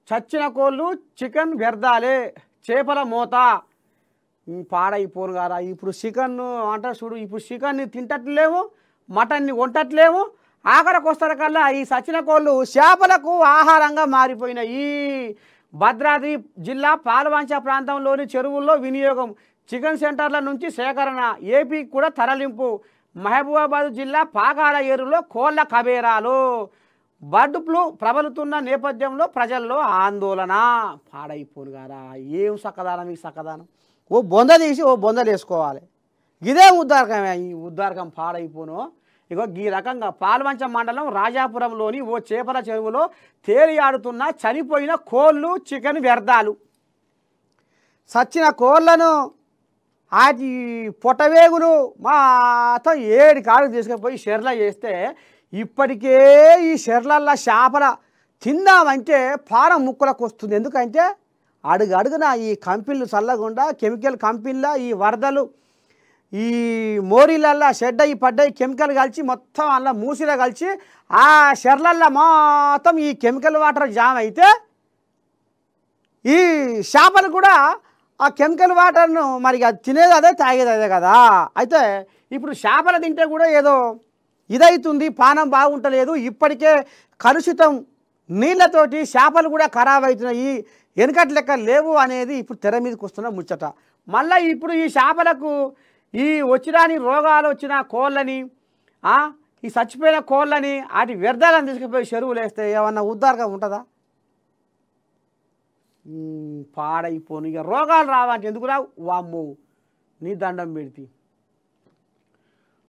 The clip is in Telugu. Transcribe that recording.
చచ్చిన కోళ్ళు చికెన్ వ్యర్థాలే చేపల మూత పాడైపోను కదా ఇప్పుడు చికెన్ అంటారు చూడు ఇప్పుడు చికెన్ని తింటట్లేము మటన్ని వంటట్లేము ఆఖరికి వస్తారు కల్లా ఈ సచిన కోళ్ళు చేపలకు ఆహారంగా మారిపోయినాయి భద్రాద్రి జిల్లా పాల్వంచ ప్రాంతంలోని చెరువుల్లో వినియోగం చికెన్ సెంటర్ల నుంచి సేకరణ ఏపీకి కూడా తరలింపు మహబూబాబాద్ జిల్లా పాకాల ఏరులో కోళ్ల కబేరాలు బర్డ్ ఫ్లూ ప్రబలుతున్న నేపథ్యంలో ప్రజల్లో ఆందోళన పాడైపోను కదా ఏం సకదానం ఈ సకదానం ఓ బొంద తీసి ఓ బొందలు వేసుకోవాలి ఇదే ఉద్దారకమే ఈ ఉద్దారకం పాడైపోను ఇగో ఈ రకంగా పాల్వంచ మండలం రాజాపురంలోని ఓ చేపల చెరువులో తేలియాడుతున్న చనిపోయిన కోళ్ళు చికెన్ వ్యర్థాలు సచ్చిన కోళ్లను వాటి పొట్టవేగులు మాత్రం 7 కాళ్ళు తీసుకుపోయి షెర్ల చేస్తే ఇప్పటికే ఈ షెర్లల్లో చేపల తిందామంటే పారం ముక్కలకు వస్తుంది ఎందుకంటే అడుగడుగున ఈ కంపెనీలు చల్లకుండా కెమికల్ కంపెనీల ఈ వరదలు ఈ మోరీలల్లో షెడ్ అయ్యి పడ్డాయి కెమికల్ కలిసి మొత్తం అలా మూసిలో కలిసి ఆ షెర్లల్లో మొత్తం ఈ కెమికల్ వాటర్ జామ్ అయితే ఈ చేపలు కూడా ఆ కెమికల్ వాటర్ను మరి అది తినేది అదే తాగేది అదే కదా అయితే ఇప్పుడు చేపలు తింటే కూడా ఏదో ఇదవుతుంది పానం బాగుంటలేదు ఇప్పటికే కలుషితం నీళ్ళతోటి చేపలు కూడా ఖరాబ్ అవుతున్నాయి వెనకటి లెక్క లేవు అనేది ఇప్పుడు తెర మీదకి వస్తున్న ముచ్చట మళ్ళీ ఇప్పుడు ఈ చేపలకు ఈ వచ్చిరాని రోగాలు వచ్చిన కోళ్ళని ఈ చచ్చిపోయిన కోళ్ళని వాటి వ్యర్థాలను తీసుకుపోయి చెరువులు వేస్తే ఏమన్నా ఉద్దారకం ఉంటుందా పాడైపోను ఇక రోగాలు రావంటే ఎందుకు రావు వామ్మో నీ దండం పెడితే